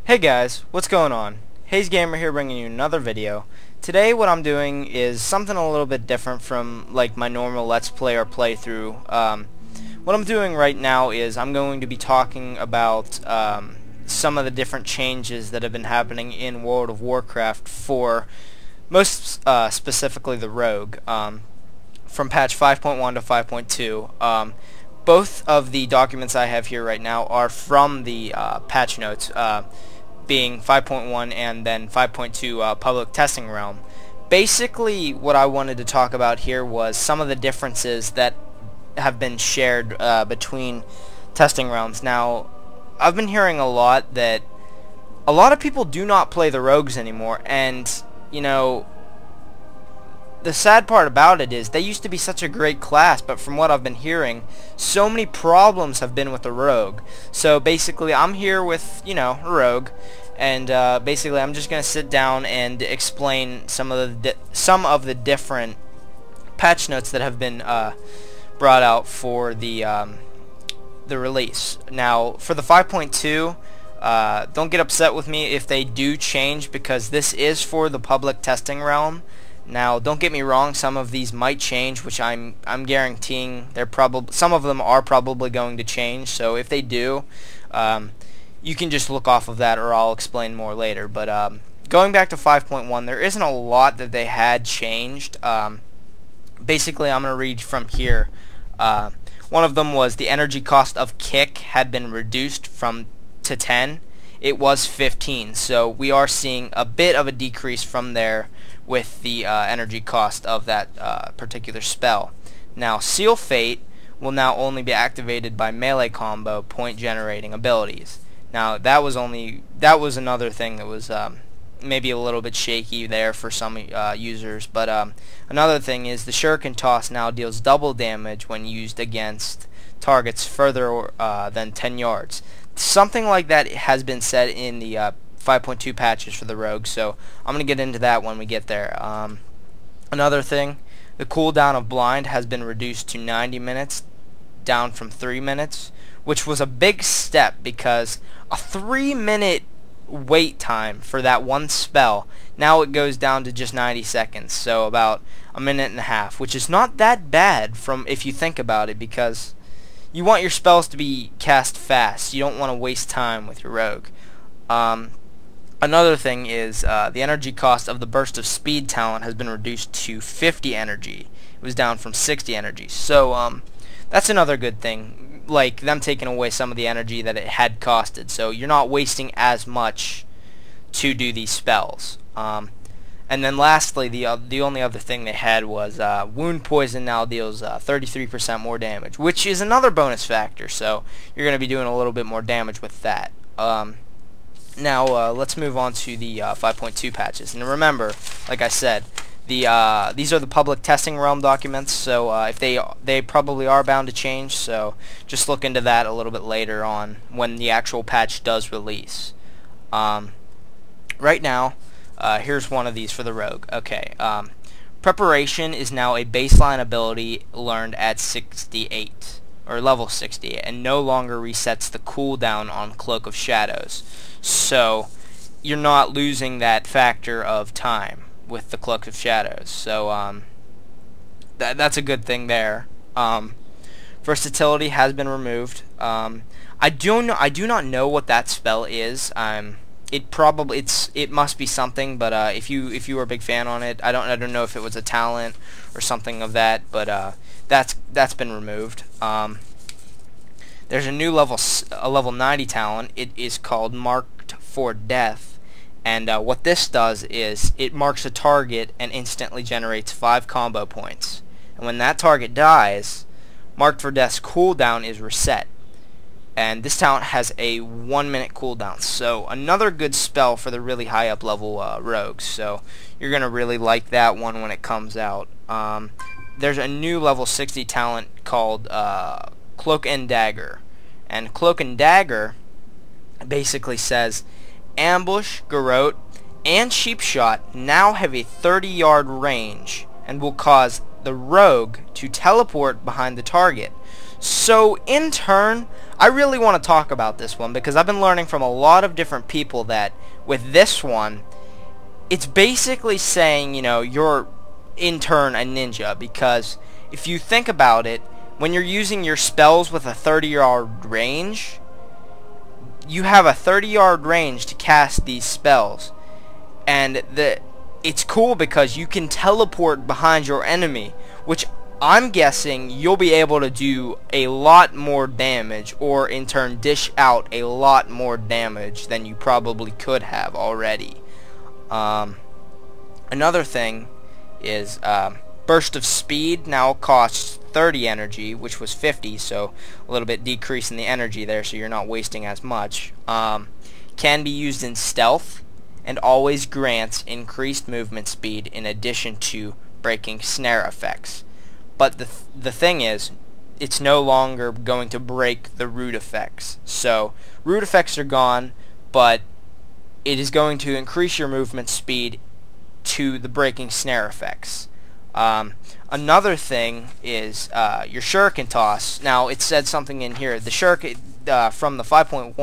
Hey guys, what's going on? Hayes Gamer here bringing you another video. Today what I'm doing is something a little bit different from like my normal Let's Play or playthrough. What I'm doing right now is I'm going to be talking about some of the different changes that have been happening in World of Warcraft for most specifically the Rogue from patch 5.1 to 5.2. Both of the documents I have here right now are from the patch notes, being 5.1 and then 5.2 public testing realm. Basically, what I wanted to talk about here was some of the differences that have been shared between testing realms. Now, I've been hearing a lot that a lot of people do not play the rogues anymore, and, you know, the sad part about it is they used to be such a great class, but from what I've been hearing, so many problems have been with the rogue. So basically, I'm here with, you know, a rogue, and basically I'm just going to sit down and explain some of the different patch notes that have been brought out for the release. Now, for the 5.2, don't get upset with me if they do change, because this is for the public testing realm. Now, don't get me wrong, some of these might change, which I'm guaranteeing some of them are probably going to change. So if they do, you can just look off of that, or I'll explain more later. But going back to 5.1, there isn't a lot that they had changed. Basically, I'm going to read from here. One of them was the energy cost of kick had been reduced to 10. It was 15, so we are seeing a bit of a decrease from there with the energy cost of that particular spell. Now, Seal Fate will now only be activated by melee combo point generating abilities. Now, that was another thing that was maybe a little bit shaky there for some users. But another thing is the Shuriken Toss now deals double damage when used against targets further than 10 yards. Something like that has been said in the 5.2 patches for the Rogue, so I'm going to get into that when we get there. Another thing, the cooldown of Blind has been reduced to 90 minutes, down from 3 minutes, which was a big step, because a 3-minute wait time for that one spell, now it goes down to just 90 seconds, so about a minute and a half, which is not that bad from if you think about it, because you want your spells to be cast fast. You don't want to waste time with your Rogue. Another thing is the energy cost of the Burst of Speed talent has been reduced to 50 energy. It was down from 60 energy. So that's another good thing, like them taking away some of the energy that it had costed. So you're not wasting as much to do these spells. And then lastly, the only other thing they had was Wound Poison now deals 33% more damage, which is another bonus factor, so you're going to be doing a little bit more damage with that. Now, let's move on to the 5.2 patches. And remember, like I said, these are the public testing realm documents, so if they probably are bound to change, so just look into that a little bit later on when the actual patch does release. Right now, here's one of these for the Rogue. Okay, Preparation is now a baseline ability learned at 68, or level 68, and no longer resets the cooldown on Cloak of Shadows. So you're not losing that factor of time with the Cloak of Shadows. So that's a good thing there. Versatility has been removed. I do not know what that spell is. It must be something, but if you were a big fan on it, I don't know if it was a talent or something of that, but that's been removed. There's a new level 90 talent. It is called Marked for Death, and what this does is it marks a target and instantly generates 5 combo points. And when that target dies, Marked for Death's cooldown is reset. And this talent has a 1-minute cooldown, so another good spell for the really high up level rogues. So you're gonna really like that one when it comes out. There's a new level 60 talent called Cloak and Dagger, and Cloak and Dagger basically says Ambush, Garrote, and Sheep Shot now have a 30-yard range and will cause the Rogue to teleport behind the target. So in turn, I really want to talk about this one because I've been learning from a lot of different people that with this one, it's basically saying, you know, you're in turn a ninja, because if you think about it, when you're using your spells with a 30-yard range, you have a 30-yard range to cast these spells, and it's cool because you can teleport behind your enemy, which I'm guessing you'll be able to do a lot more damage, or in turn dish out a lot more damage than you probably could have already. Another thing is burst of speed now costs 30 energy, which was 50, so a little bit decrease in the energy there, so you're not wasting as much. Can be used in stealth, and always grants increased movement speed in addition to breaking snare effects. But the thing is, it's no longer going to break the root effects. So root effects are gone, but it is going to increase your movement speed to the breaking snare effects. Another thing is your shuriken toss. Now it said something in here. The shuriken from the 5.1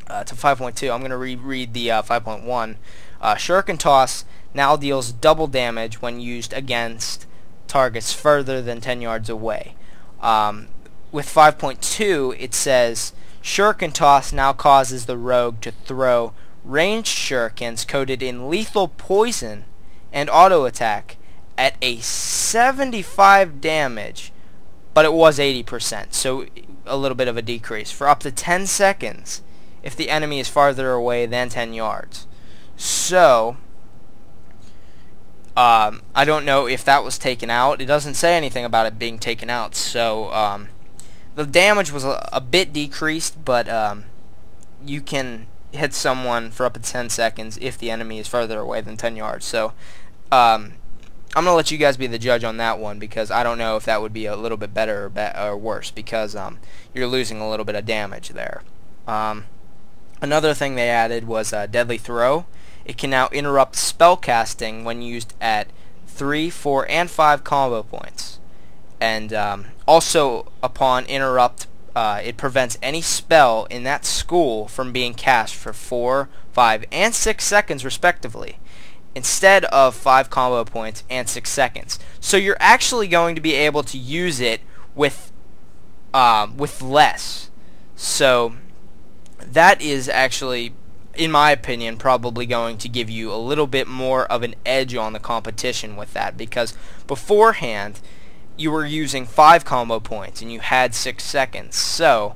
to 5.2. I'm going to reread the 5.1. Shuriken toss now deals double damage when used against targets further than 10 yards away. With 5.2, it says shuriken toss now causes the rogue to throw ranged shurikens coated in lethal poison and auto attack at a 75 damage, but it was 80%, so a little bit of a decrease, for up to 10 seconds if the enemy is farther away than 10 yards. So I don't know if that was taken out. It doesn't say anything about it being taken out, so the damage was a bit decreased, but you can hit someone for up to 10 seconds if the enemy is further away than 10 yards. So I'm going to let you guys be the judge on that one, because I don't know if that would be a little bit better or worse, because you're losing a little bit of damage there. Another thing they added was deadly throw. It can now interrupt spell casting when used at 3, 4, and 5 combo points. And also upon interrupt, it prevents any spell in that school from being cast for 4, 5, and 6 seconds respectively, instead of 5 combo points and 6 seconds. So you're actually going to be able to use it with less. So that is actually, in my opinion, probably going to give you a little bit more of an edge on the competition with that, because beforehand you were using 5 combo points and you had 6 seconds, so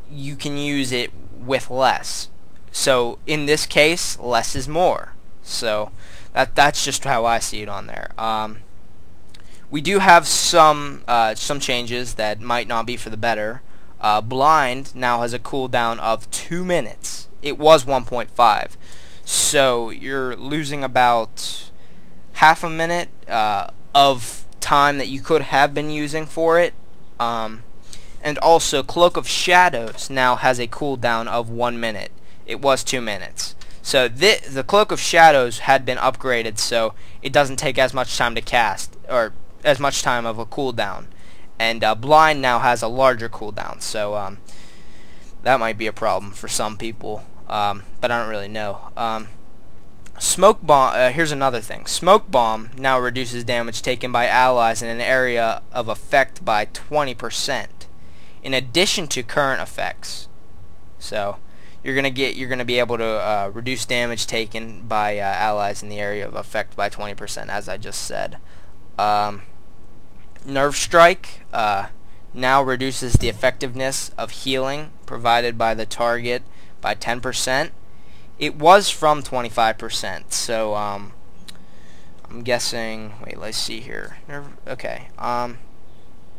you can use it with less. So in this case, less is more. So that's just how I see it on there. We do have some changes that might not be for the better. Blind now has a cooldown of 2 minutes. It was 1.5, so you're losing about half a minute of time that you could have been using for it. And also Cloak of Shadows now has a cooldown of 1 minute. It was 2 minutes. So the Cloak of Shadows had been upgraded, so it doesn't take as much time to cast, or as much time of a cooldown. And Blind now has a larger cooldown, so that might be a problem for some people, but I don't really know. Smoke Bomb, here's another thing. Smoke Bomb now reduces damage taken by allies in an area of effect by 20%, in addition to current effects. So you're gonna be able to reduce damage taken by allies in the area of effect by 20%, as I just said. Nerve Strike now reduces the effectiveness of healing provided by the target by 10%. It was from 25%, so I'm guessing. Wait, let's see here. Okay.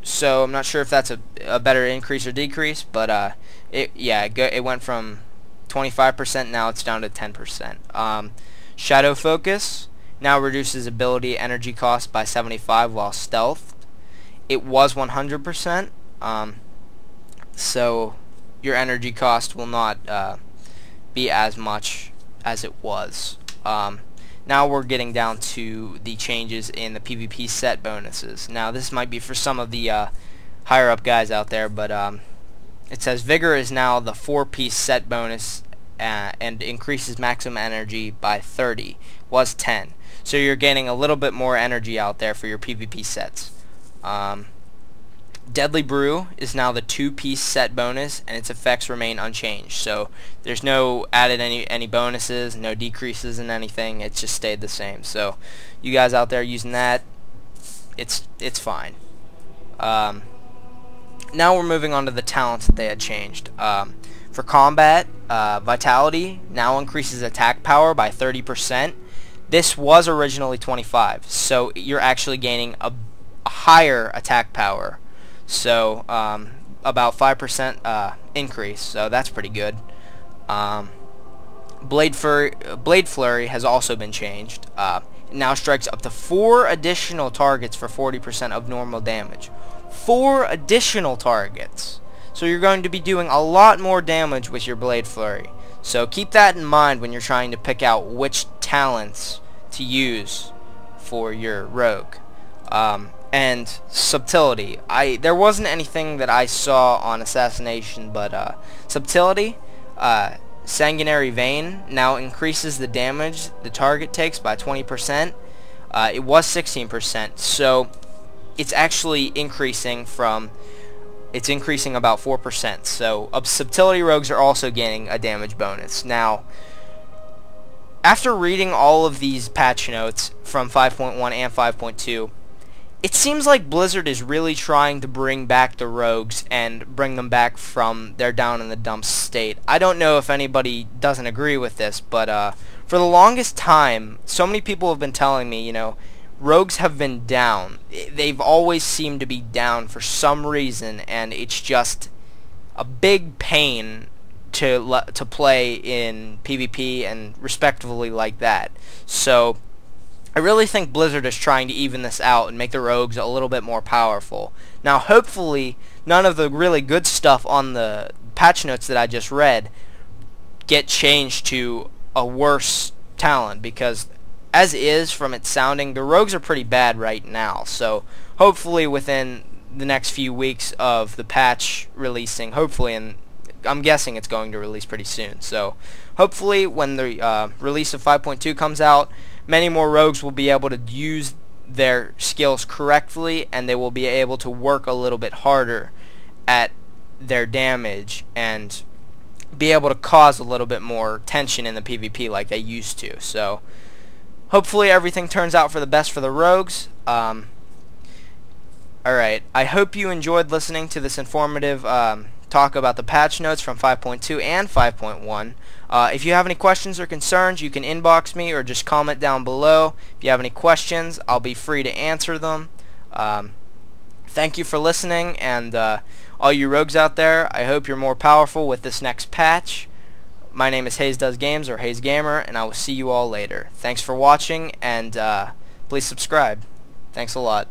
So I'm not sure if that's a better increase or decrease, but it went from 25%. Now it's down to 10%. Shadow Focus now reduces ability energy cost by 75 while stealthed. It was 100%. So your energy cost will not be as much as it was. Now we're getting down to the changes in the PvP set bonuses. Now this might be for some of the higher up guys out there, but it says Vigor is now the 4-piece set bonus and increases maximum energy by 30. Was 10. So you're gaining a little bit more energy out there for your PvP sets. Deadly Brew is now the 2-piece set bonus, and its effects remain unchanged. So there's no added any bonuses, no decreases in anything. It's just stayed the same. So you guys out there using that, it's fine. Now we're moving on to the talents that they had changed. For combat, Vitality now increases attack power by 30%. This was originally 25, so you're actually gaining a higher attack power. So about 5% increase, so that's pretty good. Blade Flurry has also been changed. It now strikes up to 4 additional targets for 40% of normal damage. 4 additional targets. So you're going to be doing a lot more damage with your Blade Flurry. So keep that in mind when you're trying to pick out which talents to use for your rogue. And Subtlety. There wasn't anything that I saw on Assassination, but Subtlety, Sanguinary Vein now increases the damage the target takes by 20%. It was 16%, so it's actually increasing about 4%. So Subtlety rogues are also gaining a damage bonus. Now, after reading all of these patch notes from 5.1 and 5.2, it seems like Blizzard is really trying to bring back the rogues and bring them back from their down in the dumps state. I don't know if anybody doesn't agree with this, but for the longest time, so many people have been telling me, you know, rogues have been down. They've always seemed to be down for some reason, and it's just a big pain to play in PvP and respectively like that. So I really think Blizzard is trying to even this out and make the rogues a little bit more powerful. Now, hopefully, none of the really good stuff on the patch notes that I just read get changed to a worse talent, because as is, from its sounding, the rogues are pretty bad right now. So hopefully within the next few weeks of the patch releasing, hopefully, and I'm guessing it's going to release pretty soon. So hopefully when the release of 5.2 comes out, many more rogues will be able to use their skills correctly, and they will be able to work a little bit harder at their damage and be able to cause a little bit more tension in the PvP like they used to. So hopefully everything turns out for the best for the rogues. Alright, I hope you enjoyed listening to this informative talk about the patch notes from 5.2 and 5.1. If you have any questions or concerns, you can inbox me or just comment down below. If you have any questions, I'll be free to answer them. Thank you for listening, and all you rogues out there, I hope you're more powerful with this next patch. My name is Hayes Does Games, or Hayes Gamer, and I will see you all later. Thanks for watching, and please subscribe. Thanks a lot.